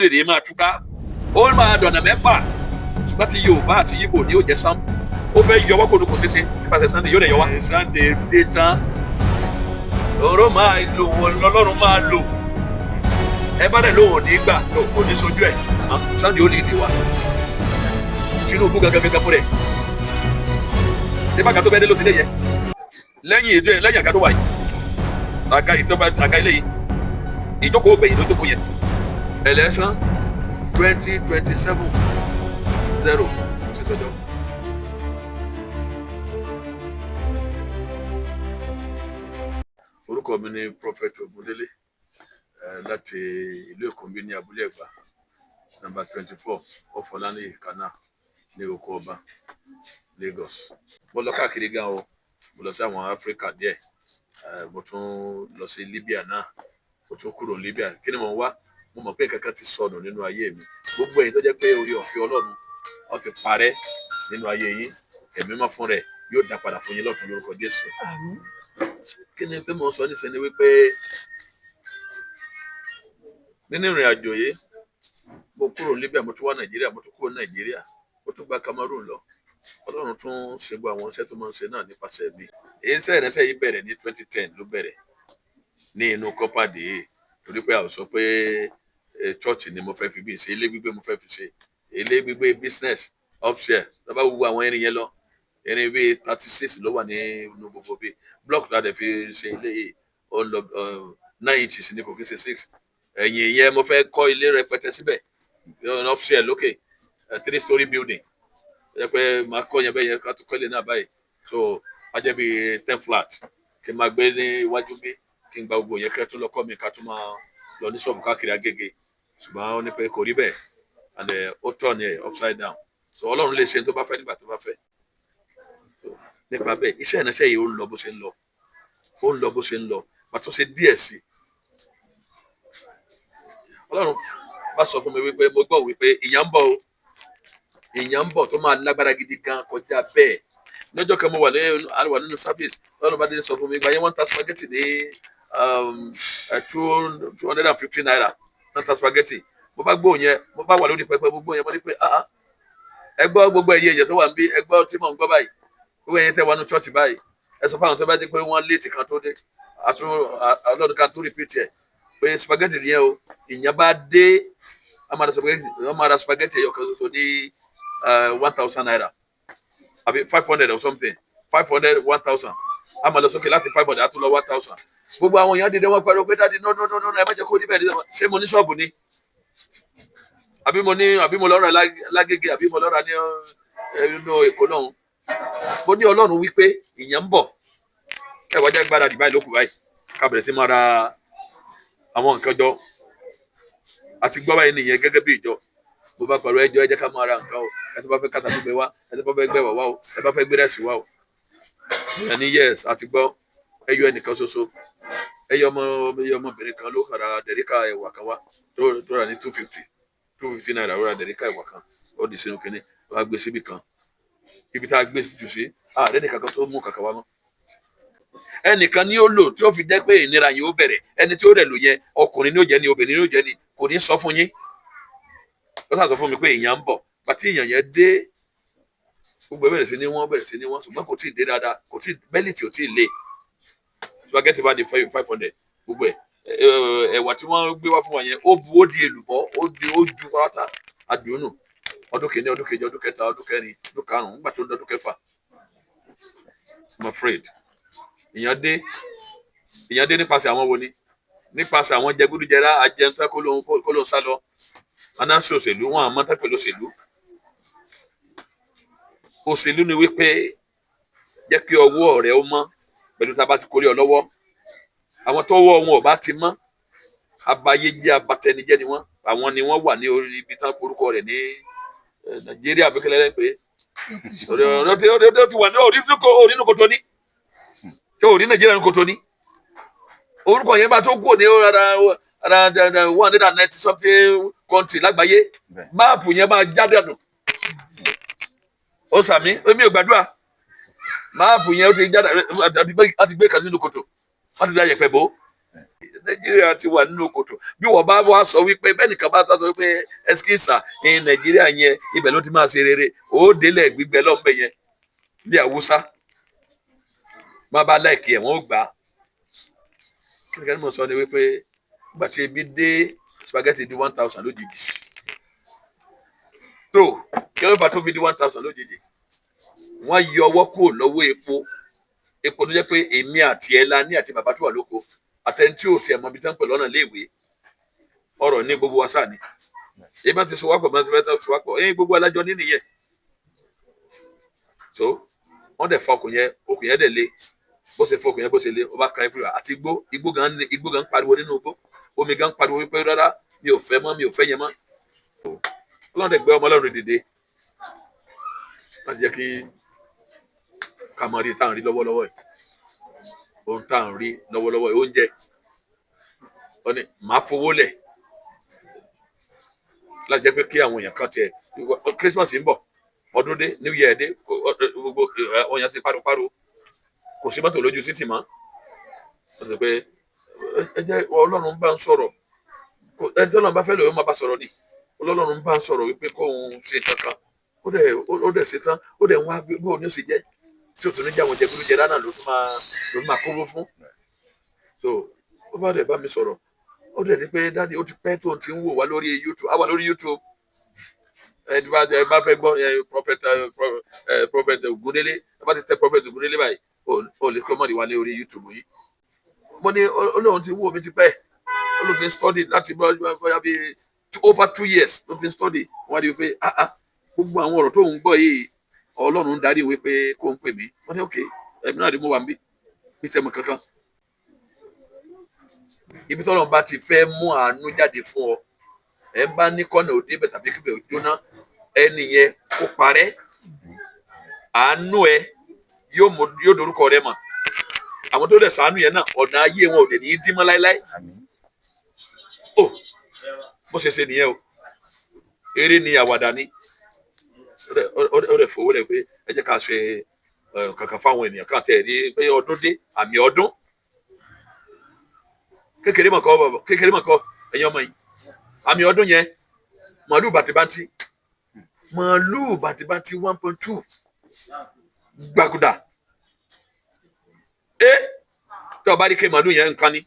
èdè máa túká ó máa dọ̀nà mẹ́fà ṣùgbọ́n ti Yorùbá àti Yíbò ni ó jẹ́ Sam ó fẹ́ yọwọ́ kó kò ṣeéṣe nípasẹ̀ Sunday yóò lè yọwọ́. Sunday dé tán ọ̀rọ̀ máa lò wọ́n lọ́lọ́run máa lò ẹ bá dẹ̀ lóhùn ní gbà kò ní sojú ẹ̀ Sunday ó lè dè wá Tinubu gangan fún rẹ̀ nípa kan tó bẹ́ẹ̀ dé ló ti lé yẹ lẹ́yìn àga tó wà yìí àga ìtọ́ba àga ilé yìí ìjókòó gbẹ̀yìn ló jókòó yẹ election 2027 0 ti tọ́jọ́. Orúkọ mi ni Prophet Ogundele láti ìlú Èkó bí ní Abúlé Ẹ̀gbá number 24 Ọ̀fọ̀lánì Kana ní Oko Ọba Lagos. Mo lọ káàkiri gan o mo lọ sí àwọn Áfíríkà díẹ̀ mo tún lọ sí Libya náà mo tún kúrò Libya kí ni mo wá mo mọ̀ pé kankan ti sọnù nínú ayé mi gbogbo èyí tó jẹ́ pé orí ọ̀fẹ́ Ọlọ́run ó ti parẹ́ nínú ayé yín ẹ̀mí mọ́ fún rẹ̀ yóò dá padà fún yín lọ́tun lórúkọ Jésù. Àmín. Kí ni pé mo sọ nísìnyí wípé nínú ìrìn àjò yìí mo kúrò Libya mo tún wá Nàìjíríà mo tún kúrò Nàìjíríà mo tún gba Cameroon lọ Ọlọ́run tún ṣe gbọ́ àwọn iṣẹ́ tó máa ń ṣe náà nípasẹ̀ mi èyí iṣẹ́ ìrẹsẹ̀ yìí bẹ̀rẹ̀ ní 2010 ló bẹ̀rẹ̀ ní inú kọ́pàdé torí pé a sọ pé church ni mo fẹ́ fi bí ṣe ilé gbígbé mo fẹ́ fi ṣe ilé gbígbé business upstairs lọ́ba gbogbo àwọn irin yẹn lọ irin bíi 36 ló wà ní inú gbogbo bíi block láti fi ṣe ilé yìí ó lọ 9 inches ní kò kí ṣe 6 ẹ̀yìn yẹn mo fẹ́ kọ́ ilé rẹpẹtẹ síbẹ̀ upstairs lókè 3-story building ẹ pé máa kọ́ yẹn bẹ́ẹ̀ yẹn ká tó kọ́ ilé náà báyìí so á jẹ́ bíi 10 flat kí n máa gbé ní iwájú mi kí n gba gbogbo yẹn kẹ́ tó lọ kọ́ mi ká tó máa lọ ní ṣọ́ọ̀bù káàkiri Agége ṣùgbọ́n ó ní pé kò rí bẹ́ẹ̀ and ó tọ̀ ní upside down so Ọlọ́run lè ṣe tó bá fẹ́ nígbà tó bá fẹ́ nípa bẹ́ẹ̀ iṣẹ́ ìránṣẹ́ yìí ó ń lọ bó ṣe ń lọ pàtó ṣe díẹ̀ sí Ọlọ́run bá sọ fún mi wípé mo gbọ́ wípé ìyà ń bọ̀ tó máa lágbára gidi gan kọjá bẹ́ẹ̀ lọ́jọ́ kan mo wà nínú service Ọlọ́run bá dé sọ fún mi ìgbà yẹn wọ́n ta spaghetti ní 250 naira wọ́n ta spaghetti mo bá gbóhùn yẹn mo bá wà lórí pẹpẹ gbogbo yẹn mo ní pé ẹ gbọ́ gbogbo ẹ̀yẹ èèyàn tó wà ń bí ẹ gbọ́ tí mò ń gbọ́ báyìí gbogbo ẹ̀yẹ tẹ́ wà ní church báyìí ẹ sọ fáwọn tó bá dé pé wọ́n léètì kan tó dé Ọlọ́run kan tó repeat ẹ̀ pé spaghetti yẹn o ìyẹn bá dé wọ́n máa ra spaghetti ẹ̀yọ kan tó ní 1,000 naira àbí 500 or something 500 1,000 a máa lọ sókè láti 500 àtúnlọ 1,000 gbogbo àwọn èèyàn dìde wọn pariwo pé dáàdi no ẹ má jẹ́ kó níbẹ̀ ṣé mo ní ṣọ́ọ̀bù ni àbí mo lọ́ra lágége àbí mo lọ́ra ní inú Èkó lọ́hùn mo ní Ọlọ́run wípé ìyẹn ń bọ̀ ẹ wá jẹ́ gbáradì báyìí lókù báyìí ká bẹ̀rẹ̀ sí máa ra àwọn nǹkan jọ àti gbọ́ báyìí nìyẹn gẹ́gẹ́ bí ìjọ mo bá pàrọ̀ ẹjọ́ ẹ jẹ́ ká máa ra nǹkan o ẹ tó bá fẹ́ kàtà tó gbé wá ẹ tó bá fẹ́ gbẹ̀wọ̀ wá o ẹ bá fẹ́ gbé rẹ̀sì wá o ẹni yes àti gbọ́ ẹyọ ẹnìkan ṣoṣo ẹyọ ọmọbìnrin kan ló ra dẹ̀ríkà ẹ̀wà kan wá tó rà ní 250 naira ó ra dẹ̀ríkà ẹ̀wà kan ó di sínú kínní wàá gbé síbì kan ibi tá a gbé jù sí ààrẹ nìkan kan tó mú kàkà wá mọ́ ẹnìkan ni ó lò tí ó fi jẹ́ pé ìnira yìí ó bẹ̀rẹ̀ ẹni tí ó rẹ̀ lò yẹn ọkùnrin ni ó jẹ́ ni obìnrin ni ó jẹ́ ni kò ní sọ fún yín ó sàtọ̀ fún mi pé ìyàn ń bọ̀ pàtí ìyàn yẹn dé gbogbo bẹ̀rẹ̀ sí ní wọ́n ṣùgbọ́n kò tí ì dé dáadáa kò tí bẹ́lìtì ò tí ì lé spaghetti bá di 500 gbogbo ẹ̀wà tí wọ́n gbé wá fún wa yẹn ó di èlùbọ́ ó ju pátá àdùnnù ọdún kìíní ọdún kejì ọdún kẹta ọdún kẹrin ọdún karùn-ún nígbà tó ń dọdún kẹfà I'm afraid ìyàn dé nípasẹ̀ àwọn wo ni nípasẹ̀ àwọn jẹgúdújẹrá ajẹntẹ́ kó ló ń sá lọ anáṣẹ òṣèlú wọn àmọ́ tẹ́pẹ̀ òṣèlú ni wípé jẹ́ kí ọwọ́ rẹ̀ ó mọ́ pẹ̀lú tá a bá ti kórè ọ lọ́wọ́ àwọn tọ́wọ́ wọn ò bá ti mọ́ abayéjẹ́ abatẹnijẹ́ ni wọ́n àwọn ni wọ́n wà ní orí ibi tán orúkọ rẹ̀ ní Nàìjíríà abẹ́kẹ́lẹ́ pé ọ̀rọ̀ ti wà ní orí nínú kòtò ní ṣé orí Nàìjíríà nínú kòtò ní orúkọ yẹn bá tó kú ní ara 190 something country lágbàáyé máàpù yẹn máa jáde àdùn ó sàmí èmi ò gbàdúrà máàpù yẹn ó ti jáde àti gbé kan sínú kòtò wọ́n ti dá yẹ̀pẹ̀ bò Nàìjíríà ti wà nínú kòtò bí wọ́n bá wá sọ wípé bẹ́ẹ̀ nìkan bá sọ wípé ẹskísà ní Nàìjíríà yẹn ibẹ̀ ló ti máa ṣe rere ó délẹ̀ gbígbẹ lọ́nbẹ̀ yẹn ní Haúsá má bá láìkí ẹ̀ wọ́n ó gbà á. Kí ni ká ní mo sọ ni wípé nígbà tí ebi dé spaghetti di 1000 lójijì tó kí ló fà tó fi di 1000 lójijì wọ́n yọ ọwọ́ kúrò lọ́wọ́ epo tó jẹ́ pé èmi àti ẹ̀la ní àti bàbá tó wà lóko àtẹni tí ò tiẹ̀ mọ ibi tí wọ́n pè lọ́nà léèwé ọ̀rọ̀ ní gbogbo wa sáà ni èyí bá ti so wápọ̀ bá ti fẹ́ so wápọ̀ ẹ̀yìn gbogbo alájọ ní nìyẹn tó wọ́n dẹ̀ fọ okùn yẹn dẹ̀ lé bó ṣe fọ okùn yẹn bó ṣe lé ó bá kan everywhere àti igbó gan pariwo nínú igbó omi gan pariwo wípé rárá mi ò fẹ́ yẹn mọ́ Ọlọ́run dẹ̀ gbé ọmọ Ọlọ́run dìde láti jẹ́ kí ká mọ rí táwọn rí lọ́wọ́lọ́wọ́ yìí ohun táwọn rí lọ́wọ́lọ́wọ́ yìí oúnjẹ wọ́n ní màá fowó lẹ̀ láti jẹ́ pé kí àwọn èèyàn kan tiẹ̀ Christmas ń bọ̀ ọdún dé New Year dé gbogbo ọ̀yàn ti páropáro kò sí mọ́tò lójú títì mọ́ wọ́n sọ pé ẹ jẹ́ Ọlọ́run bá ń sọ̀rọ̀ ẹni tí Ọlọ́run bá fẹ́ lò yóò máa bá sọ̀rọ̀ ni Ọlọ́run bá ń sọ̀rọ̀ wípé kóun ṣe kankan ó dẹ̀ ṣe tán ó dẹ̀ ń wá bó ní ó sì jẹ́ tí o tún ní jáwọn jẹgúdú jẹ lánàá ló tún máa kówó fún so ó bá dẹ̀ bá mi sọ̀rọ̀ ó dẹ̀ ní pé dáàdi ó ti pẹ́ tó ti ń wò wá lórí YouTube àwa lórí YouTube ẹ bá fẹ́ gbọ́ prophet Ògúndélé ẹ bá ti tẹ prophet Ògúndélé báyìí ó lè kọ́ mọ́ni wá ní orí YouTube yìí mo ní Ọlọ́run ti wò mí ti pẹ́ Ọlọ́run ti ń study láti bóyá bí over 2 years ló ti ń study wọ́n á di pé gbogbo àwọn ọ̀rọ̀ tó ń gbọ́ yìí Ọlọ́run ń darí wípé kó ń pè mí wọ́n ní òkè ẹ̀mí náà rí mo wà ń bí tẹ̀mọ̀ kankan ibi tọ́lọ́run bá ti fẹ́ mú àánú jáde fún ọ ẹ̀ ń bá ní kọ́nà òde bẹ̀ tàbí kíbẹ̀ òjóná ẹni yẹn kó parẹ́ àánú ẹ yóò dorúkọ rẹ mọ̀ àwọn tó dẹ̀ ṣàánú yẹn náà ọ̀nà ayé wọn ò dẹ̀ ní í dín mọ́ láéláé bó ṣe ṣe nìyẹn o eré ni àwàdà ni ó dẹ̀ fowó rẹ̀ pé ẹ jẹ́ ká ṣe kankan fáwọn ènìyàn kan tẹ̀ rí pé ọdún dé àmì ọdún kékeré mọ̀ kọ́ ẹ̀yin ọmọ yìí àmì ọdún yẹn màálù bàtìbàtì 1.2 gbàgùdà tí ọba rí ké màálù yẹn nǹkan ni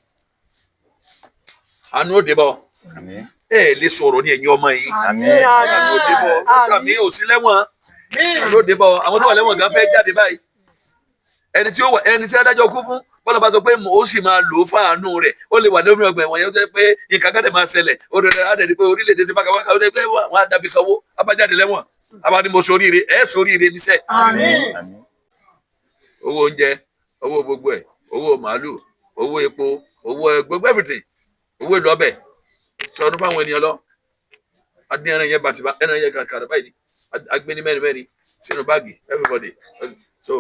àánú ó dé bọ̀ ẹ lè sọ̀rọ̀ ní ẹ̀yin ọmọ yìí àánú ó dé bọ̀ àmì ò sí lẹ́wọ̀n àánú ó dé bọ̀ àwọn tó wà lẹ́wọ̀n gan fẹ́ jáde báyìí ẹni tí adájọ́ kú fún bọ́lá bá sọ pé ó sì máa lò ó fáànù rẹ̀ ó lè wà lórí ọgbà ẹ̀wọ̀n yẹn ó jẹ́ pé nǹkan kan dẹ̀ máa ṣẹlẹ̀ ó dẹ̀ adẹ̀dẹ̀ pé orílẹ̀-èdè ti bákàwákà ó dẹ̀ pé wọ́n á dàbí kanwó abájáde lẹ́wọ̀n abáni mo soríire ẹ̀ soríire níṣẹ́. owó oúnjẹ owó gbogbo ẹ̀ owó màálù owó epo owó gbogbo everything owó èlò ọbẹ̀ sọdún fáwọn ènìyàn lọ adé ẹran yẹn bàtìbá ẹran yẹn kàkàrà báyìí agbéni mẹ́rin sínú báàgì everybody so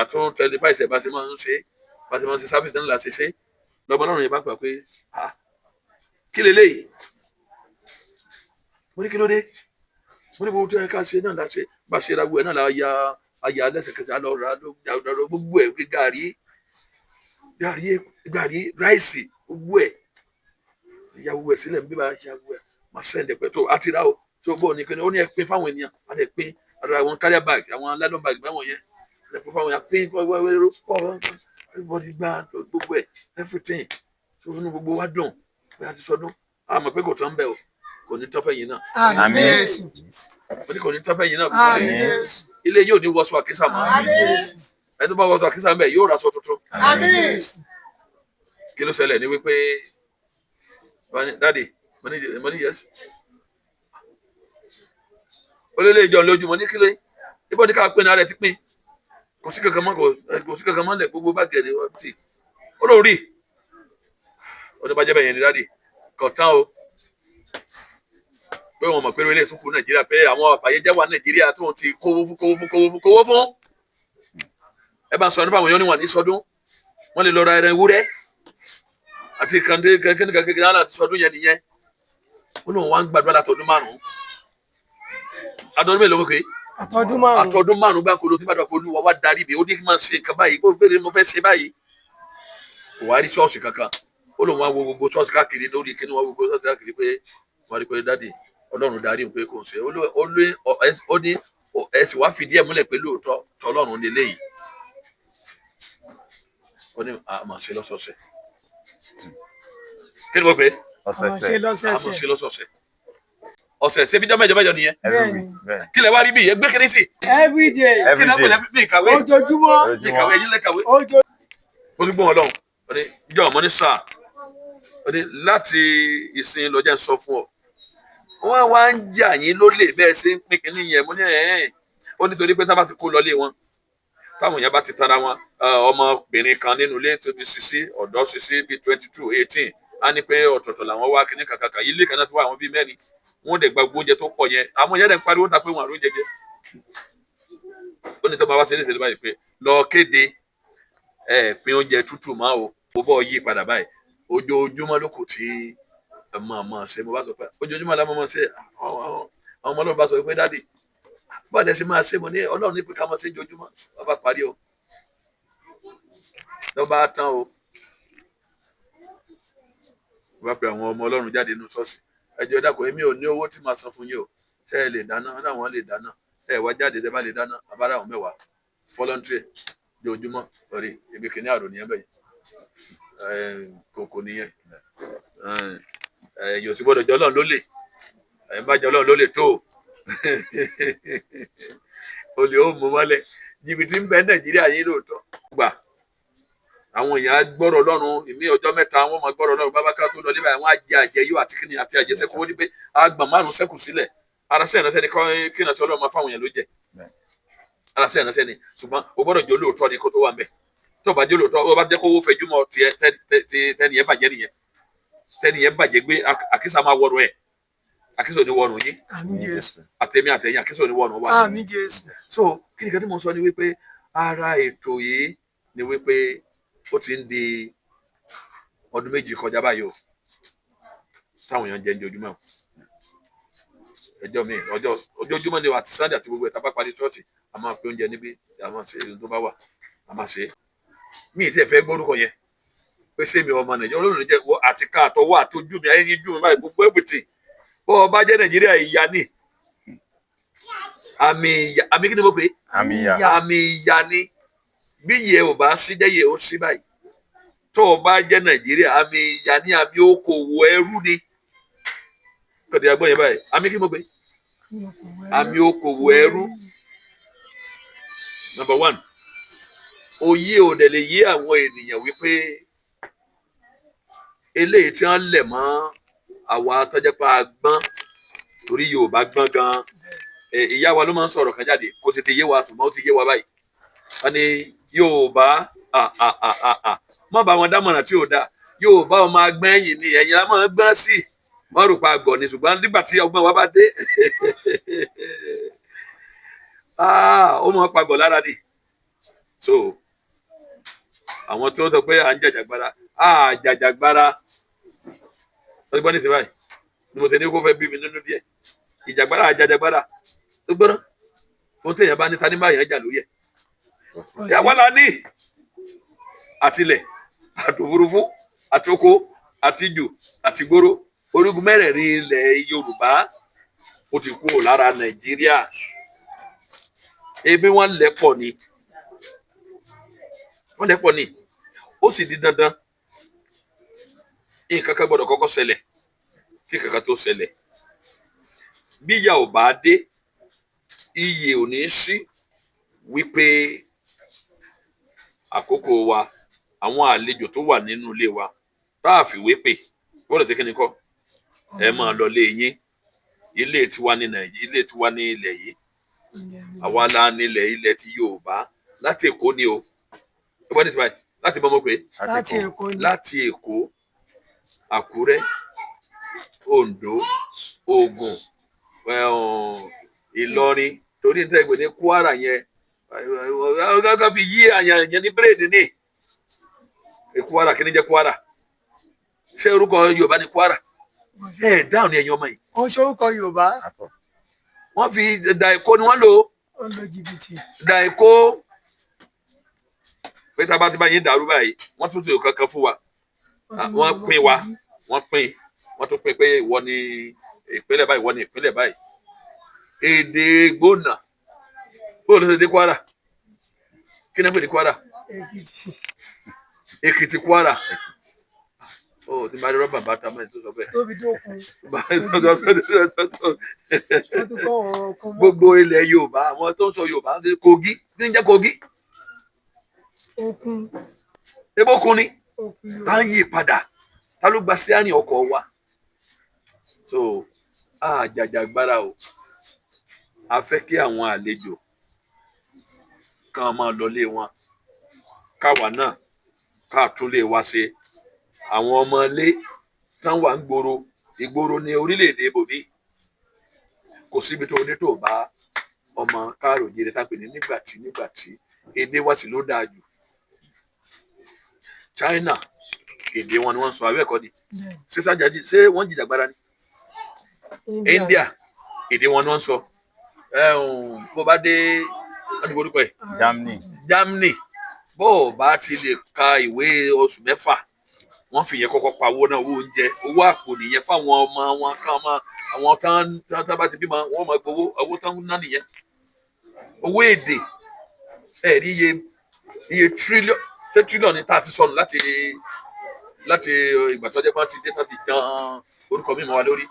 àtún tẹlifáìsì ẹ̀ bá ṣe máa ń ṣe sáfìsì ńlá ṣe lọ́mọ náà yẹn bá gbà pé kí leléyìí mo ní kí ló dé mo ní gbogbo tó yẹ ká ṣe náà láṣẹ bá ṣe ra gbogbo ẹ̀ náà la ya lẹ́sẹ̀kẹsẹ̀ lọ ra lọ gbogbo ẹ̀ pé gàrí ráìsì gbogbo ẹ̀ ya gbogbo ẹ̀ sílẹ̀ ń bí bá ya gbogbo ẹ̀ máa sẹ́ǹdẹ̀ pẹ̀ tó àti ra o tó gbọ́ ní kíni ó ní ẹ pín fáwọn ènìyàn á lè pín ara àwọn carrier bag àwọn nylon bag báwọn yẹn ẹ pín fáwọn ènìyàn pín everybody gba gbogbo ẹ̀ everything tó inú gbogbo wa dùn pé a ti sọdún a mọ̀ pé kò tán bẹ́ẹ̀ o kò ní tọ́fẹ́ yìí náà. Àmín. ó ní kò ní tọ́fẹ́ yìí náà ilé yóò ní wọṣọ àkísà mọ́ ẹni tó bá wọṣọ àkísà mọ́ yóò raṣọ tuntun. kí ló ṣẹlẹ̀ ní wípé dáàdì mo ní yẹsì ó lé ìjọ lójú mo ní kílé ibò ní ká pín náà rẹ ti pín kò sí kankan mọ́ lẹ̀ gbogbo bá gẹ̀ẹ́dẹ̀ wọ́n ti ó lóun rí ó ní bá jẹ́ bẹ́ẹ̀ yẹn ní dáàdì kọ̀ọ̀tán o pé wọn mọ̀ pé orílẹ̀ tún kú Nàìjíríà pé àwọn àbáyéjẹ́ wà Nàìjíríà tó ti kówó fún ẹ bá sọ nípa àwọn èèyàn níwọ̀n ní sọdún wọ́n lè lọ ra ẹran ewúrẹ́ àti kékeré náà láti sọdún yẹn nìyẹn ó lóun wá ń gbàdúrà látọdún márùn-ún àtọdún mélòó pé àtọdún márùn-ún gbáko ló ti bá dọ̀pọ̀ Olúwa wá darí mi ó ní kí n máa ṣe nǹkan báyìí kó bèrè mo fẹ́ ṣe báyìí wà á rí ṣọ́ọ̀ṣì kankan ó lóun wá wo gbogbo ṣọ́ọ̀ṣì káàkiri lórí kí ni wọ́n wo gbogbo ṣọ́ọ̀ṣì káàkiri pé wọ́n rí pé dádì ọlọ́run darí pé kò ṣe ó ní ẹ sì wá fìdí ẹ̀ múlẹ̀ pé lóòótọ́ tọ́lọ́run ní eléyìí ó ní àmọ̀ ṣe lọ́sọ̀ọ̀sẹ̀ kí ni mo pè é àmọ̀ ṣe lọ́sọ̀ọ̀sẹ̀ ọ̀sẹ̀ ṣe bí jọ́ mẹ́jọ nìyẹn kí lẹ wá rí bí ẹgbẹ́ kiri sí everyday kí ni wọ́n pè é bí ìkàwé ojoojúmọ́ ìkàwé ẹ̀yìn lẹ́kàwé ó ní gbọ́n ọlọ́run ó ní ìjọ ọmọ ní sáà ó ní láti ìsìn lọ́jà ń sọ fún ọ wọ́n wá ń jà yín lólè bẹ́ẹ̀ ṣe ń pín kínní yẹn mo ní ó nítorí pé tá bá ti kó lọlé wọn táwọn èèyàn bá ti tara wọn ọmọbìnrin kan nínú ilé tó bí sisi ọ̀dọ́ sisi bíi 22-18 á ní pé ọ̀tọ̀ọ̀tọ̀ làwọn wá kíní kàkàkà ilé kan náà tó wà àwọn bíi mẹ́rin wọ́n dẹ̀ gba oúnjẹ tó pọ̀ yẹn àwọn èèyàn dẹ̀ ń pariwo ta pé wọn àrùn jẹjẹ ó ní tó máa wá sí ẹlẹ́sẹ̀ báyìí pé lọ kéde pín oúnjẹ tútù máa o bọ́ yí padà báyìí ojoojúmọ́ ló kù tí mọ̀ ṣe mo bá sọ pé ojoojúmọ́ la mọ̀ ṣe àwọn ọmọ ọlọ́run bá sọ pé dáàdì bọ́ọ̀dù ẹ̀ sì máa ṣe mo ní ọlọ́run ní pé ká mọ̀ ṣe ojoojúmọ́ wọ́n bá parí o lọ́ bá tán o wọ́n bá pe àwọn ọmọ ọlọ́run jáde nínú ṣọ́ọ̀ṣì ẹjọ́ dàpọ̀ èmi ò ní owó tí màá san fún yín o ṣé ẹ lè dáná wọn náà wọ́n lè dáná ẹ wá jáde tẹ́ bá lè dáná abára àwọn mẹ́wàá voluntary ojoojúmọ́ lórí ibi kìíní àròní ẹ̀ bẹ́yìn kòkò nìyẹn yóò sì gbọ́dọ̀ jẹ́ ọlọ́run ló lè bá jẹ́ ọlọ́run ló lè tó o lè ó mú mọ́lẹ̀ jìbìtì ń bẹ nàìjíríà yín lóòótọ́ gbà àwọn èèyàn gbọ́rọ̀ ọlọ́run ìmí ọjọ́ mẹ́ta wọn máa gbọ́rọ̀ ọlọ́run bábá ká tó lọ níbẹ̀ àwọn ajẹ́ àjẹyó àti kíni àti àjẹsẹ́kù ó ní pé àgbà márùn sẹ́kù sílẹ̀ arasẹ́ ìránṣẹ́ ni kí ìránṣẹ́ ọlọ́run máa fáwọn èèyàn ló jẹ arasẹ́ ìránṣẹ́ ni ṣùgbọ́n o gbọ́dọ̀ jẹ́ olóòótọ́ ni kó tó wà ń bẹ̀ tó bá jẹ́ olóòótọ́ ó bá jẹ́ kó owó fẹjú mọ́ tẹ́niyẹn bàjẹ́ nìyẹn tẹ́niyẹn bàjẹ́ gbé àkísà máa wọ̀rọ̀ ẹ̀ àkísà ò ní wọ̀rọ̀ yín àtẹ̀mí àtẹ̀yìn àkísà ò ní wọ̀rọ̀ wà. so kí ni kan tí mo sọ ni wípé ara ètò yìí ni wípé ó ti ń di ọdún méjì kọjá báyìí o táwọn èèyàn jẹ ní ojúmọ́ ẹjọ́ mi ojoojúmọ́ ni àti Sunday àti gbogbo ẹ̀ tá bá parí ṣọ́ọ̀ṣì a máa pín oúnjẹ níbí a máa ṣe tó bá wà a máa ṣe mí ìtì ẹ̀fẹ́ gbórúkọ yẹn pé ṣé mi ọmọ Nàìjíríà olóòrùn jẹ́ wọ́n àti ká àtọwọ́ àtọjú mi ayé yíjú mi báyìí gbogbo everything bó o bá jẹ́ Nàìjíríà ìyá ni àmì kí ni mo pè é àmì ìyá ni bí yẹ ò bá sí jẹ́ yẹ ó sí báyìí tó o bá jẹ́ Nàìjíríà àmì ìyá ni àmì okòwò ẹrú ni kọ́ni àgbọ̀n yẹn báyìí àmì kí ni mo pè é àmì okòwò ẹrú number 1 òye ò dẹ̀ lè yé àwọn ènìyàn wípé eléyìí tí wọ́n lẹ̀ mọ́ àwa tọ́jẹ́pá gbọ́n torí Yorùbá gbọ́n gan ìyá wa ló máa ń sọ̀rọ̀ kan jáde kó tètè yé wa ṣùgbọ́n ó ti yé wa báyìí wọ́n ní Yorùbá má bá wọn dámọ̀ràn tí ò dáa Yorùbá ọmọ agbọ́n ẹ̀yìn ni ẹ̀yìn la máa gbọ́n sí wọ́n rò pa àgọ̀ ni ṣùgbọ́n nígbà tí ọgbọ́n wa bá dé ó mọ̀ pàgọ́ lára ni so àwọn tó sọ pé à ń jàjàgbara jàjàgbara wọ́n ti gbọ́ ní ìsìn báyìí ni mo ti ní kó fẹ́ bí mi nínú díẹ̀ ìjàgbara àjàjàgbara tó gbọ́dọ̀ ohun téèyàn bá ní ta ní bá yẹn jà lórí ẹ̀ ìyàwó la ní àtilẹ̀ àtòfurufú àtòkó àtijù àtìgboro orígun mẹ́rẹ̀ẹ̀rin ilẹ̀ Yorùbá ó ti kúrò lára Nàìjíríà ebi wọ́n lẹ́pọ̀ ni ó sì di dandan nǹkan kan gbọ́dọ̀ kọ́kọ́ ṣẹlẹ̀ kí kankan tó ṣẹlẹ̀ bí ìyà ò bá dé iyè ò ní sí wípé àkókò wa àwọn àlejò tó wà nínú ilé wa bá a fìwé pè gbọ́dọ̀ sí kíni kọ́ ẹ máa lọ lé yín ilé tiwa ní Nàìjíríà ilé tiwa ní ilẹ̀ yìí àwa la nílẹ̀ ilẹ̀ ti Yorùbá láti Èkó ni o ẹ bá ní síbáyìí láti bọ́ mọ́ pé láti Èkó Àkúrẹ́ Oǹdó Ògùn Ìlọrin torí níta ìgbè ní Kwara yẹn ká fi yí àyàn yẹn ní bírèdì ní Kwara kí ni jẹ́ Kwara ṣé orúkọ Yorùbá ní Kwara dáhùn ní ẹ̀yin ọmọ yìí. ó ṣe orúkọ Yorùbá. wọ́n fi Dàìkó ni wọ́n lò ó. ó lo jìbìtì. Dàìkó pé tá a bá ti bá yín dàrú báyìí wọ́n tún ti kankan fún wa wọ́n pín wa wọ́n tún pín pé ìwọ ni ìpínlẹ̀ báyìí ìwọ ni ìpínlẹ̀ báyìí èdè gbóná bó ló ṣe dé Kwara kí ni wọ́n pè ní Kwara Èkìtì Kwara ó ti máa rí rọ́bà bàtà mẹ́rin tó sọ bẹ́ẹ̀ gbogbo ilẹ̀ Yorùbá àwọn tó ń sọ Yorùbá Kogi kí ni jẹ́ Kogi ebo kun ni tá ń yí padà ta ló gba sí àárín ọkọ̀ wa so àjàjàgbára o a fẹ́ kí àwọn àlejò kan máa lọlé wọn káwa náà ká tún lè wá ṣe àwọn ọmọ ilé tán wà ń gbòòrò ìgboro ní orílẹ̀-èdè ibòmí kò síbi tó dé tó bá ọmọ káàrò jèrè tá pè ní nígbàtí èdè wa sì ló dáa jù China èdè wọn ni wọ́n sọ abẹ́ẹ̀kọ́ ni ṣé wọ́n jìjàgbara ni India èdè wọn ni wọ́n sọ bó bá dé wọ́n ti borúkọ ẹ̀ Germany bó o bá ti lè ka ìwé oṣù mẹ́fà wọ́n fi yẹn kọ́kọ́ pa owó náà owó oúnjẹ owó àpò nìyẹn fáwọn ọmọ wọn ká máa àwọn tán bá ti bímọ wọ́n máa gbowó owó tán ná nìyẹn owó èdè rí iye trillion ní tá a ti sọnù láti ìgbà tó jẹ́ pé wọ́n ti dé tán ti jan orúkọ mímọ́ wa lórí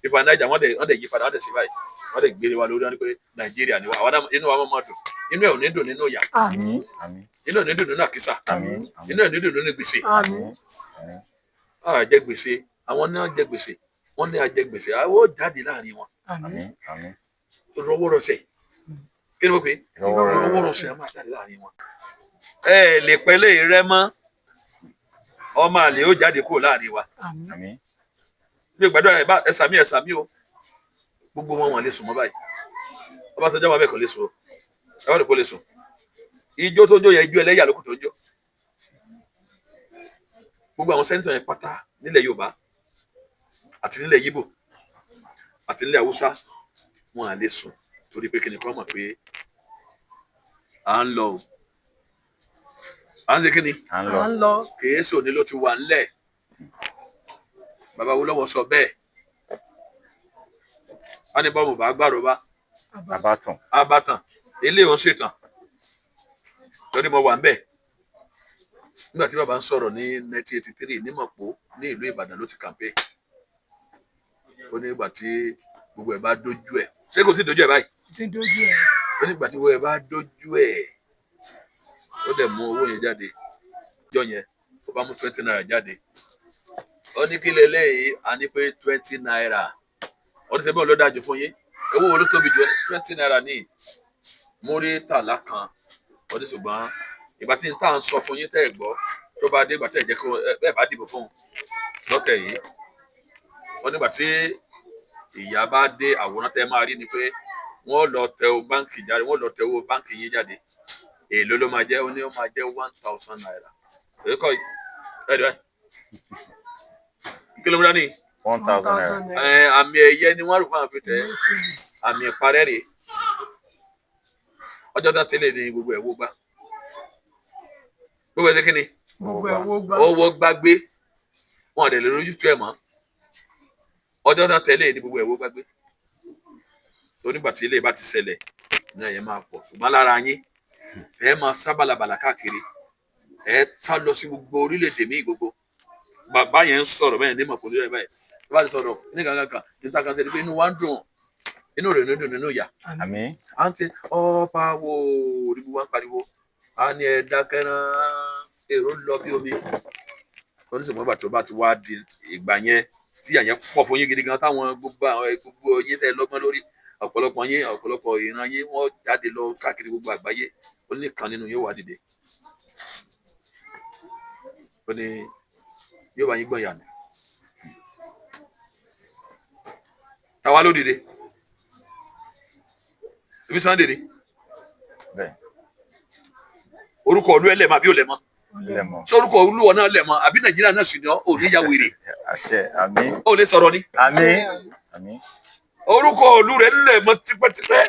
ìfà Naija wọ́n dẹ̀ yí padà wọ́n dẹ̀ sí báyìí wọ́n dẹ̀ gbére wa lórí wọn ni pé Nàìjíríà ni wa àwọn inú wa máa dùn inú ẹ̀ ò ní dùn nínú ìyà inú ẹ̀ ò ní dùn nínú àkísà inú ẹ̀ ò ní dùn nínú gbèsè jẹ gbèsè àwọn náà jẹ gbèsè wọ́n ní àjẹ gbèsè àwọn jáde láàrin wọn rọwọ́rọsẹ̀ kí ni wọ́n pè é rọwọ́rọsẹ̀ a máa jáde láàrin wọn lè pẹ́lẹ́ rẹ mọ́ ọmọ àlè ó jáde kúrò láàrin wa bí ìgbàdo ẹ̀sàmí o gbogbo wọn lè sùn mọ́ báyìí Ọbásanjọ́ wọn bẹ́ẹ̀ kò lè sùn ẹ wọ́n lè kó lè sùn ijó tó jó yẹ ijó ẹlẹ́yà lókùn tó jó gbogbo àwọn sẹ́ńtọ̀ yẹn pátá nílẹ̀ Yorùbá àti nílẹ̀ Yíbò àti nílẹ̀ Haúsá wọn à lè sùn torí pé kí ni kọ́ mọ̀ pé à ń lọ o à ń ṣe kí ni à ń lọ kìí sọ ní ló ti wà ńlẹ̀ bàbá wo lọ́wọ́ sọ bẹ́ẹ̀ wọ́n ní bọ́ọ̀mù bá gbàrò bá abátàn ilé òun ṣètàn lórí mo wà ń bẹ̀ nígbà tí bàbá ń sọ̀rọ̀ ní 1983 ní Mọ̀pó ní ìlú Ìbàdàn ló ti campaign ó ní ìgbà tí gbogbo ẹ̀ bá dojú ẹ̀ ṣé kò tí dojú ẹ̀ báyìí ó ní ìgbà tí gbogbo ẹ̀ bá dojú ẹ̀ ó dẹ̀ mú owó yẹn jáde jọ yẹn ó bá mú 20 naira jáde ó ní kí lélẹ́yìí a ní pé 20 naira ó ní sẹ́bẹ̀ ló dájú fún yín owó wo ló tóbi jù 20 naira ní múrí tàlá kan ó ní ṣùgbọ́n ìgbà tí n tá à ń sọ fún yín tẹ́ ẹ̀ gbọ́ tó bá dé ìgbà tí ẹ̀ jẹ́ kó bẹ́ẹ̀ bá dìbò fún un lọ́tẹ̀ yìí wọ́n nígbà tí ìyá bá dé àwòrán tẹ́ máa rí ni pé wọ́n lọ tẹ owó báǹkì jáde wọ́n lọ tẹ owó báǹkì yín jáde èló ló máa jẹ́ ó ní ó máa jẹ́ 1000 naira èyí kọ́ ẹ̀rí báyìí kí ló ń dání 1000 naira àmì ẹ̀yẹ ni wọ́n rò fún àwọn fi tẹ̀ àmì ìparẹ́ rèé ọjọ́ náà tẹ́lẹ̀ ní gbogbo ẹ̀ wó gbá gbogbo ẹ̀ ṣe kí ni owó gbàgbé wọn ò dẹ̀ lè lójú tó ẹ̀ mọ́ ọjọ́ náà tẹ́lẹ̀ ní gbogbo ẹ̀ wó gbàgbé tó nígbà tí ilé bá ti ṣẹlẹ̀ ní ẹ̀yẹ máa pọ̀ ṣùgbọ́n lára yín ẹ máa sábàlàbàlà káàkiri ẹ tá lọ sí gbogbo orílẹ̀-èdè míì gbogbo bàbá yẹn ń sọ̀rọ̀ bẹ́ẹ̀ ní mọ̀kò lórí ẹ̀ báyìí bàbá ti sọ̀rọ̀ ní kankan níta kan sẹ́ni pé inú wa ń dùn inú rẹ̀ ní dùn nínú ìyá àmín à ń tẹ ọba wo oríbu wa ń pariwo a ní ẹ dákẹ́ náà èrò lọ bí omi oníṣègùn ọba tó bá ti wá di ìgbà yẹn tí àyẹn pọ̀ fún yín gidi gan táwọn gbogbo yín tẹ́ lọ́gbọ́n lórí ọ̀pọ̀lọpọ̀ ìran yín wọ́n jáde lọ káàkiri gbogbo àgbáyé ó ní kan nínú yóò wá dìde ó ní yóò bá yín gbọ́ ìyànà táwa ló dìde ibi Sunday ni orúkọ olú ẹlẹ́mọ àbí òlẹ́mọ ṣé orúkọ olúwọ náà lẹ́mọ àbí Nàìjíríà náà sì ni ò ní ya wèrè ó lè sọ̀rọ̀ ni orúkọ olú rẹ̀ lẹ́mọ tipẹ́tipẹ́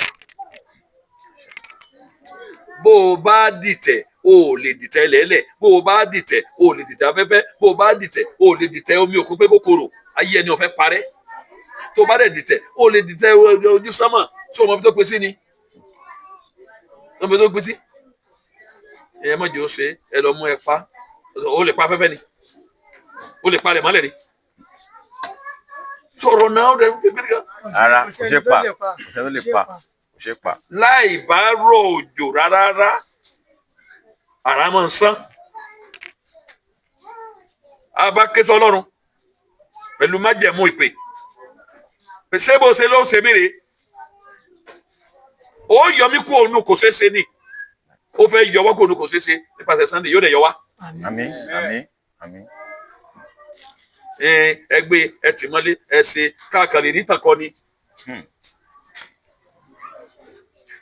bó o bá dìtẹ̀ o ò lè dìtẹ̀ lẹ́lẹ̀, bó o bá dìtẹ̀ o ò lè dìtẹ̀ afẹ́fẹ́, bó o bá dìtẹ̀ o ò lè dìtẹ̀ omi òkun pé kòkòrò ayé ẹni ò fẹ́ parẹ́, tó o bá dẹ̀ dìtẹ̀ o ò lè dìtẹ̀ ojú sánmà tí o mọ bí tó pe sí ni, ọmọ tó pe sí ẹ mọ̀ jẹ́ ó ṣe ẹ lọ mú ẹ pa, o lè pa afẹ́fẹ́ ni, o lè pa rẹ̀ mọ́lẹ̀ ni, sọ̀rọ̀ náà ó dẹ̀ pé kan. Ara kò ṣe pa, kò ṣe lè pa, kò ṣe pa. Láì bá rọ̀ òjò rárá ara máa ń sán, a bá ké sọ Ọlọ́run pẹ̀lú májẹ̀mú ìpè ṣé bó ṣe ló ń ṣe mí rè, ó yọ mí kú òun kò ṣeé ṣe ni, ó fẹ́ yọ wá kó òun kò ṣeé ṣe nípasẹ̀ Sunday yóò dẹ̀ yọ wá. Àmín, àmín, àmín. Ẹgbẹ́ ẹ tì mọ́lé ẹ ṣe káàkiri níta kọ́ ni,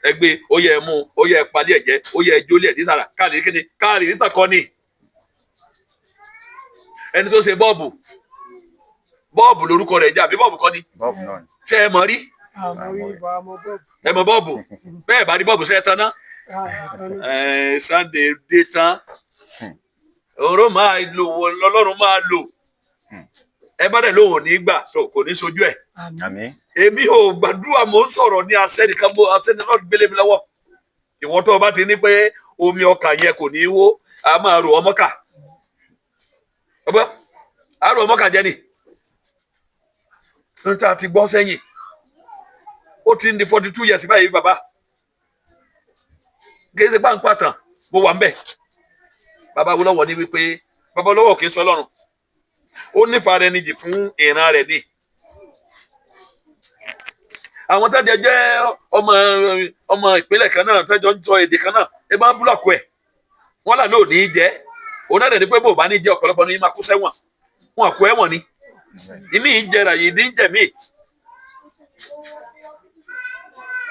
ẹgbẹ́ ó yẹ ẹ mú ó yẹ ẹ palẹ̀ ẹ̀jẹ̀ ó yẹ ẹ jólé ẹ̀ nísàlà káàkiri kíni káàkiri níta kọ́ ni. Ẹni tó ṣe bọ́ọ̀bù lórúkọ rẹ̀ jẹ́ àbí bọ́ọ̀bù kọ́ ni, Bọ́ọ̀bù náà ni. ṣé ẹ mọ̀ rí ẹ mọ̀ bọ́ọ̀bù bẹ́ẹ̀ bá rí bọ́ọ̀bù ṣe é tán ná. Sunday dé tán ọ̀rọ̀ máa lò wọ́n lọ́lọ́run máa lò, ẹ bá dẹ̀ lóhùn ní gbà tó kò ní sojú ẹ̀. Àmín. Èmi ò gbàdúrà mò ń sọ̀rọ̀ ní asẹ́nìkan mo asẹ́ni náà gbélé mi lọ́wọ́, ìwọ́n tó o bá ti ní pé omi ọkà yẹn kò ní wó a máa rò ọmọ kà ọgbọ́n a rò ọmọ kà jẹ́ ni níta ti gbọ́ sẹ́yìn ó ti ń di 42 years báyìí bàbá gẹ́gẹ́ bá ń pàtàn mo wà ń bẹ̀. Bàbá Awólọ́wọ̀ ní wípé bàbá Awólọ́wọ̀ kì í sọ Ọlọ́run, ó nífàá rẹ̀ níjì fún ìran rẹ̀ ni. Àwọn tẹ́jọ jẹ́ ọmọ ìpínlẹ̀ kan náà tẹ́jọ ń sọ èdè kan náà ẹ máa ń búlọ̀kù ẹ̀ wọ́n là lóò ní í jẹ́ òun náà dẹ̀ ní pé bò bá ní jẹ́ ọ̀pọ̀lọpọ̀ ní máa kú sẹ́wọ̀n wọn kú ẹ̀wọ̀n ni ìmí ń jẹrà yìí ní jẹ̀mí.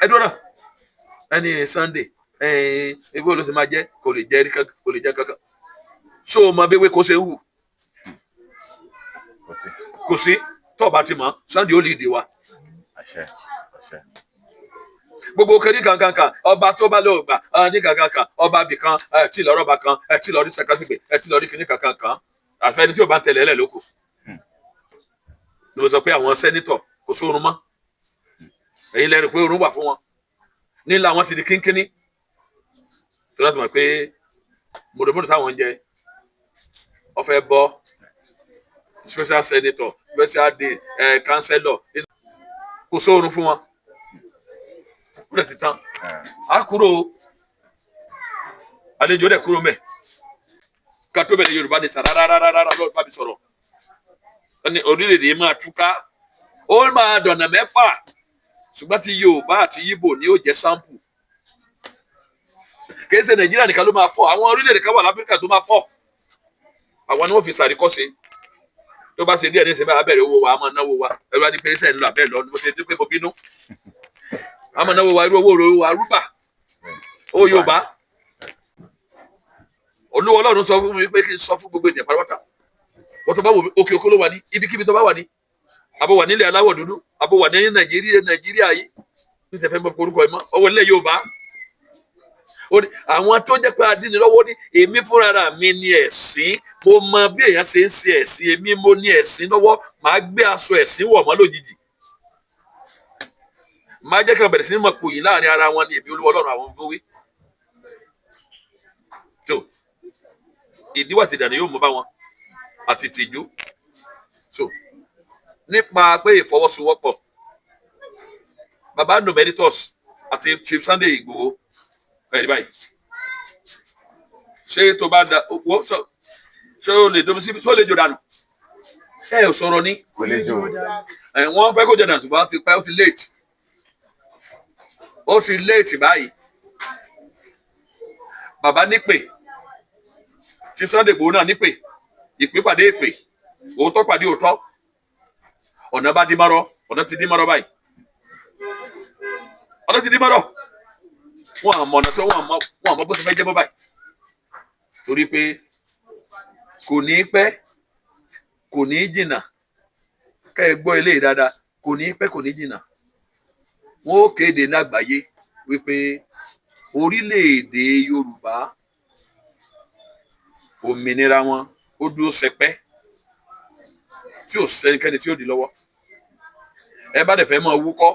Ẹ dúró náà ẹni Sunday ewé olóṣèlú máa jẹ́ kò lè jẹ́ kankan ṣó o mọ bí ewé kó ṣe wù kò sí tó o bá ti mọ̀ Sunday ó lè dè wa. Àṣẹ, àṣẹ. Gbogbo kẹ́ni kankan ọba tó bá lóò gbà ní kankan ọba bìkan tí lọ́rọ̀ bá kan tí lọ́ọ́ rí sàkásìgbè tí lọ́ọ́ rí kíní kankan àfẹ́ni tí ò bá ń tẹ̀lé ẹlẹ́ lóko. Ló sọ pé àwọn sẹ́nítọ̀ kò sórun mọ́ èyí lẹ́rìí pé orun wà fún wọn nílà wọn ti di kínkínní tó láti mọ̀ pé mòdòmódò táwọn ń jẹ wọ́n fẹ́ bọ́ special senator special day councillor kò sórun fún wọn ó lè ti tán á kúrò àlejò dẹ̀ kúrò mẹ́ ká tó bẹ̀rẹ̀ Yorùbá ní sàrárárárá lọ́dún bá mi sọ̀rọ̀ ní orílẹ̀-èdè máa túká ó máa dọ̀nà mẹ́fà ṣùgbọ́n ti Yorùbá àti Yíbò ni ó jẹ́ sample kìí ṣe Nàìjíríà nìkan ló máa fọ́ àwọn orílẹ̀-èdè kan wà láfíríkà tó máa fọ́ àwọn ni wọ́n fi sàríkọ́ṣe tó bá ṣe díẹ̀ ní ìsinmi abẹ́rẹ́ owó wa a máa náwó wa ẹ̀rọ adé pé sẹ́yìn lọ abẹ́rẹ́ lọ ni mo ṣe dé pé mo bínú a máa náwó wa irú owó arúgbà ó Yorùbá Olúwa Ọlọ́run sọ fún mi pé kí n sọ fún gbogbo ènìyàn pátápátá wọ́n tó bá wò òkè òkú ló wà ní ibikíbi tó bá wà ní àbò wà nílẹ̀ aláwọ̀ dúdú àbò wà ní Nàìjíríà yìí ní tẹ̀fẹ́ mọ́ orúkọ ẹ̀ mọ́ ọwọ́ ilẹ̀ Yorùbá àwọn tó jẹ́ pé adínilọ́wọ́ ní èmi fúnra mi ní ẹ̀sìn mo mọ bí èèyàn ṣe ń ṣe ẹ̀sìn èmi mo ní ẹ̀sìn lọ́wọ́ màá gbé aṣọ ẹ̀sìn wọ̀ mọ́ lójijì màá jẹ́ kí wọ́n bẹ̀rẹ̀ sí ní mọ̀ pòyìn láàrin ara wọn ní èmi Olúwa Ọlọ́run àwọn gbówé tó ìdíwà ti dàní yóò mú bá wọn àti tìjú so nípa pé ìfọwọ́sowọ́pọ̀ baba Emeritus àti Chief Sunday Igboho ẹ̀rí báyìí ṣé tó bá da ṣé o lè domi síbi tó lè jò dànù ẹ ò sọ̀rọ̀ ní wọ́n fẹ́ kó jẹ dànù ṣùgbọ́n ti pẹ́ ó ti late báyìí bàbá nípè Chief Sunday Igboho náà nípè ìpè pàdé ìpè òótọ́ pàdé òótọ́ ọ̀nà bá dín mọ́rọ́ ọ̀nà ti dín mọ́rọ́ báyìí ọ̀nà ti dín mọ́rọ́ wọn àmọ́ ọ̀nà tí wọ́n àmọ́ bó ti fẹ́ jẹ́ bọ́ báyìí torí pé kò ní pẹ́ kò ní jìnnà ká ẹ gbọ́ eléyìí dáadáa kò ní pẹ́ kò ní jìnnà wọ́n ó kéde lágbàáyé wípé orílẹ̀-èdè Yorùbá òmìnira wọn ó dúró sẹpẹ́ tí ò sẹ́nikẹ́ni tí ó di lọ́wọ́. Ẹ bá dẹ̀ fẹ́ máa wúkọ́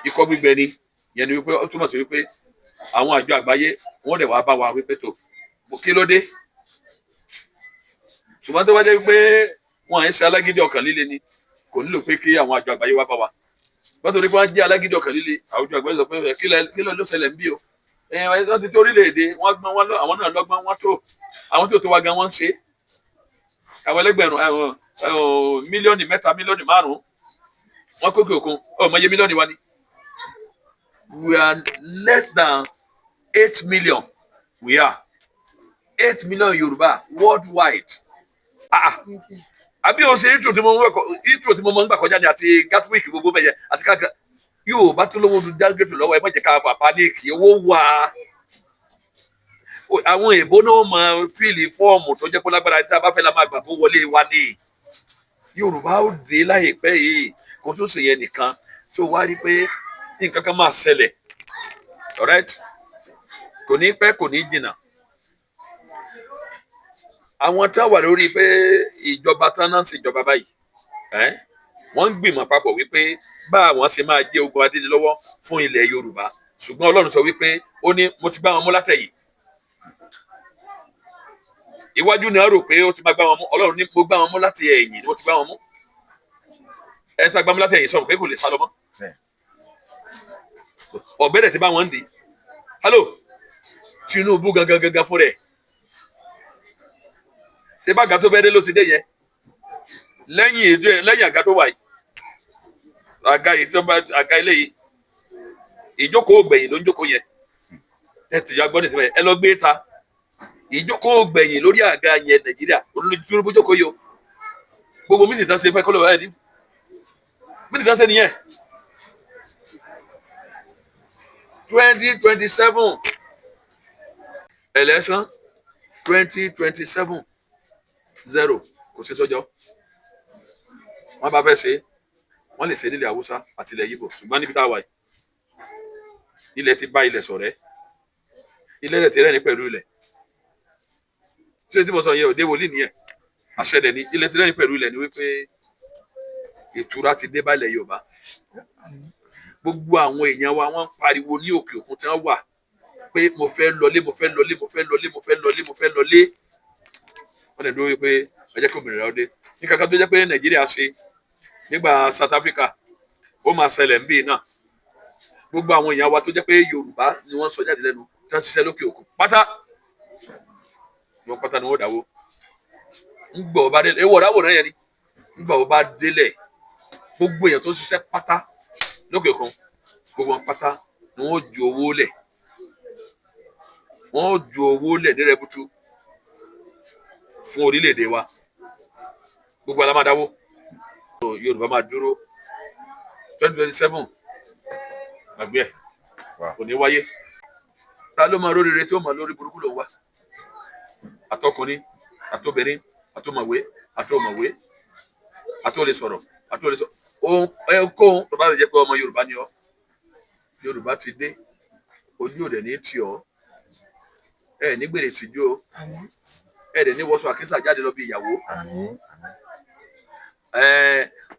ikọ́ gbígbẹ ni, yẹn ni wípé ó túmọ̀ sí wípé àwọn àjọ àgbáyé wọ́n dẹ̀ wá bá wa wípé tó kí ló dé. Ṣùgbọ́n tó wá jẹ́ wípé wọn à ń ṣe alágídí ọkàn líle ni, kò nílò pé kí àwọn àjọ àgbáyé wá bá wa. Wọ́n torí pé wọ́n jẹ́ alágídí ọkàn líle, àwùjọ àgbáyé sọ pé kí ló ṣẹlẹ̀ ń bí o. Wọ́n ti tó orílẹ̀-èdè, wọ́n gbọ́n àwọn náà lọ́gbọ́n, wọ́n tó àwọn tí ò tó wá gan wọ́n ń ṣe. Àwọn ẹlẹ́gbẹ̀rún mílíọ̀nù 3 mílíọ̀nù 5 wọ́n kókè òkun, ọmọ iye mílíọ̀nù wa ni. We are less than 8 million. We are 8 million Yorùbá worldwide. Àbí o ṣe intro tí mo mọ̀ ń gbà kọjá ni àti Gatwick gbogbo mẹ́yẹ àti káàkiri. Yorùbá tó lówó dálgẹ́tò lọ́wọ́ ẹ má jẹ́ ká bàbá ní èkì owó wà. Àwọn èèbó náà máa fíìlì fọ́ọ̀mù tó jẹ́ pé lágbára tí a bá fẹ́ la máa gbà fún wọlé wa ní. Yorùbá ó dé láìpẹ́ yìí kò tó ṣe yẹn nìkan. So wá rí pé nǹkan kan máa ṣẹlẹ̀, alright? Kò ní pẹ́ kò ní jìnnà. Àwọn tá wà lórí pé ìjọba tánàǹsì ìjọba báyìí, wọ́n ń gbìmọ̀ papọ̀ wípé bá àwọn ṣe máa jẹ́ ogun adíni lọ́wọ́ fún ilẹ̀ Yorùbá. Ṣùgbọ́n Ọlọ́run sọ wípé ó ní mo ti bá wọn mú látẹ̀yìn. Iwájú ni a rò pé ó ti máa gbá wọn mú, Ọlọ́run ní mo gbá wọn mú láti ẹ̀yìn ni mo ti gbá wọn mú. Ẹ tá gbá mú láti ẹ̀yìn sọ̀rọ̀ pé kò lè sá lọ mọ́. Ọ̀bẹ̀rẹ̀ ti bá wọn dì. Hello, Tinubu gangan fún rẹ̀. Ṣé bá àga tó fẹ́ dé ló ti dé yẹn? Lẹ́yìn àga tó wà yìí, àga ilé yìí, ìjókòó gbẹ̀yìn ló ń jókòó yẹn. Ẹ ti ya gbọ́ ní ìsinmi, ẹ lọ gbé ta. Ìjókòó gbẹ̀yìn lórí àga yẹn Nàìjíríà, olójú Tinubu jókòó yìí o. Gbogbo mísì tán ṣe fẹ́ kọ́ lọ́wọ́ ẹ̀ ní. Mísì tán ṣe nìyẹn. 2027 election 2027 0 kò sí tọ́jọ́. Wọ́n bá fẹ́ ṣe wọ́n lè ṣe nílẹ̀ Haúsá àti ilẹ̀ Yíbò, ṣùgbọ́n níbi tá a wà yìí ilẹ̀ ti bá ilẹ̀ ṣọ̀rẹ́, ilẹ̀ rẹ̀ ti rẹ́ni pẹ̀lú ilẹ̀. Ṣé tí mo sọ yẹn òde wòlíì nìyẹn? Àṣẹlẹ̀ ni ilẹ̀ ti rẹ́ni pẹ̀lú ilẹ̀ ni wípé ìtura ti dé bá ilẹ̀ Yorùbá. Gbogbo àwọn èèyàn wa wọ́n pariwo ní òkè òkun tí wọ́n wà pé mo fẹ́ lọlé, mo fẹ́ lọlé, mo fẹ́ lọlé, mo fẹ́ lọlé, mo fẹ́ lọlé. Wọ́n lè dúró wípé ẹ jẹ́ kí òmìnira ó dé. Ní kankan tó jẹ́ pé Nàìjíríà ṣe nígbà South Africa ó máa ṣẹlẹ̀ ń bí náà. Gbogbo àwọn èèyàn wa tó jẹ́ pé Yorùbá ni wọ́n sọ jáde lẹ́nu tí wọ́n ṣiṣẹ́ lókè òkun pátá ni wọ́n dáwó. Ńgbà ó bá délẹ̀ ewu ọ̀dáwò náà yẹn ni. Ńgbà ó bá délẹ̀ gbogbo èèyàn tó ṣiṣẹ́ pátá lókè òkun gbogbo wọn pátá ni wọ́n ju owó lẹ̀. Wọ́n ju owó lẹ̀ ní rẹ̀bùtù fún orílẹ̀-èdè wa. Gbogbo àlá máa dáwó. Yorùbá máa dúró 2027 gbàgbé ẹ̀ kò ní wáyé. Ta ló máa róríire tí ó máa lórí burúkú ló wá? Àtọkùnrin àtobìnrin àtọmọ̀wé àtọmọ̀wé àtọlè sọ̀rọ̀ àtọlè sọ ohunkóhun tó bá lè jẹ́ pé ọmọ Yorùbá ni ọ́. Yorùbá ti dé ojú òde ní tì ọ́. Ẹ ní gbèrè tìjú o. Ẹ dẹ̀ ní wọṣọ àkísà jáde lọ bí ìyàwó.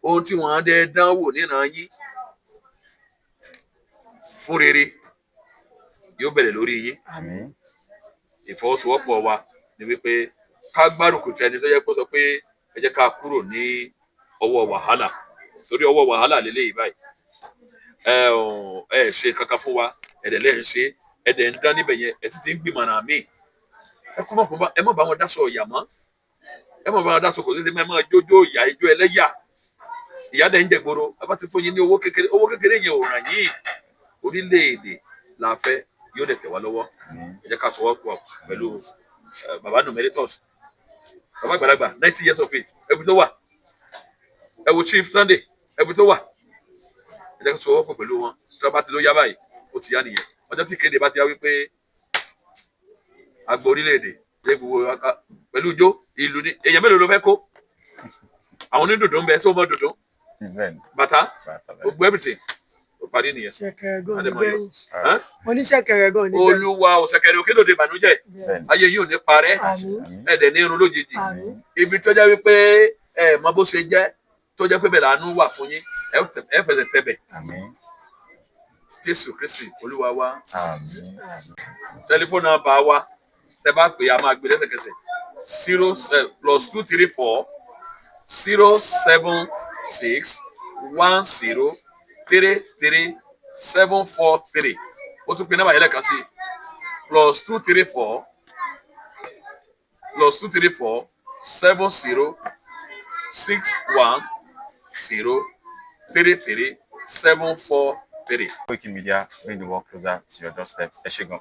Ohun tí wọ́n á dẹ́ dánwò níran yín fún rere yóò bẹ̀rẹ̀ lórí yín. Ìfọwọ́sowọ́pọ̀ wa ni wípé ká gbárùkù tẹni tó yẹ kó sọ pé ẹ jẹ́ ká kúrò ní ọwọ́ wàhálà, torí ọwọ́ wàhálà lélẹ́yìí báyìí. Ẹ ṣe kankan fún wa, ẹ̀dẹ̀ lẹ́yìn ṣe, ẹ̀dẹ̀ ń dán níbẹ̀ yẹn, ẹ sì ti ń gbìmọ̀ràn mí. Ẹ má bá wọn dá sọ ọ̀yà mọ́. Ẹ má bá wọn dá sọ kò sí ẹ máa jójó ìyá ijó ẹlẹ́yà. Ìyá dẹ̀ ń jẹ gbòòrò, ẹ bá ti fún yín ní owó kékeré yẹn ò ràn yín. Orílẹ̀-èdè la fẹ́ yóò dẹ̀ tẹ̀ wá lọ́wọ́. Ẹ jẹ́ ká sọ wọ́pọ̀ pẹ̀lú bàbá Numeritus, bàbá àgbàlagbà 90 years of age, ẹbí tó wà. Ẹ wo Chief Sunday, ẹbí tó wà. Ẹ jẹ́ ká sọ wọ́pọ̀ pẹ̀lú wọn. Tí wọ́n bá ti ló yá báyìí, ó ti yá nìyẹn. Ọjọ́ tí ìkéde bá ti yá wípé agbo orílẹ̀-èdè pẹ̀lú ijó ìlú ni èèyàn mélòó ló fẹ́ kó? Àwọn onídùndún ń bẹ, sọ mọ́ dùndún, bàtà, gbogbo everything. parí nìyẹn. ṣẹ̀kẹ̀rẹ̀ gan ní Adémọ́yọ̀. gbẹ̀yìn. Hàn? Mo ní ṣẹ̀kẹ̀rẹ̀ gan ní gbẹ̀yìn. Olúwa ò ṣẹ̀kẹ̀rẹ̀ òkè lòdì ìbànújẹ́ Bẹ́ẹ̀ni. ayé yìí ò ní parẹ́ Àmín. ẹ̀dẹ̀ ní irun lójijì Àmín. ibi tó jẹ́ wípé ẹ mọ bó ṣe jẹ́ tó jẹ́ pé bẹ́ẹ̀ làánú wà fún yín ẹ fẹsẹ̀ tẹ̀bẹ̀ Àmín. Jésù Kristi Olúwa wa. Àmín. Tẹlifóònù nọ́mbà wa tẹ́ bá pè á máa gbé lẹ́sẹ̀kẹsẹ̀ +234 076 10 33 743 ó tún pe nọ́mbà yẹn lẹ́ẹ̀kan sí +234 70 61 0 33 743. Koiki Media, bring the world closer to your doorstep. Ẹ ṣé gan.